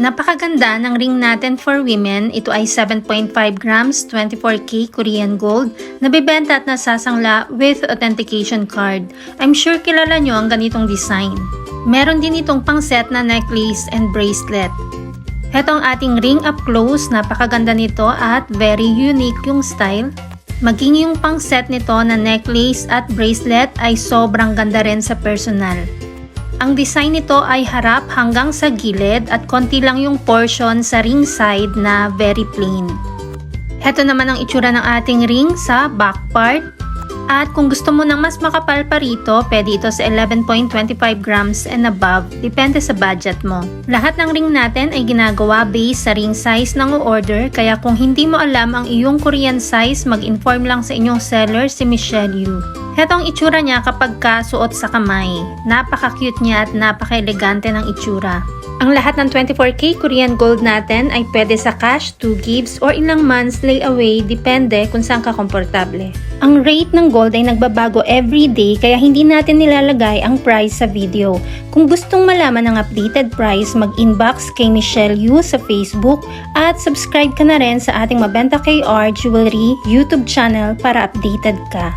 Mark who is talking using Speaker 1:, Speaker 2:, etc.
Speaker 1: Napakaganda ng ring natin for women. Ito ay 7.5 grams, 24K Korean gold, nabibenta at nasasangla with authentication card. I'm sure kilala nyo ang ganitong design. Meron din itong pang set na necklace and bracelet. Ito ang ating ring up close, napakaganda nito at very unique yung style. Maging yung pang set nito na necklace at bracelet ay sobrang ganda rin sa personal. Ang design nito ay harap hanggang sa gilid at konti lang yung portion sa ring side na very plain. Ito naman ang itsura ng ating ring sa back part. At kung gusto mo ng mas makapal pa rito, pwede ito sa 11.25 grams and above, depende sa budget mo. Lahat ng ring natin ay ginagawa based sa ring size ng order, kaya kung hindi mo alam ang iyong Korean size, mag-inform lang sa inyong seller si Michelle Yu. Ito ang itsura niya kapag kasuot sa kamay. Napaka-cute niya at napaka-elegante ng itsura. Ang lahat ng 24K Korean gold natin ay pwede sa cash, 2 gifts, or ilang months layaway, depende kung saan ka komportable. Ang rate ng gold ay nagbabago every day kaya hindi natin nilalagay ang price sa video. Kung gustong malaman ang updated price, mag-inbox kay Michelle Yu sa Facebook at subscribe ka na rin sa ating Mabenta KR Jewelry YouTube channel para updated ka.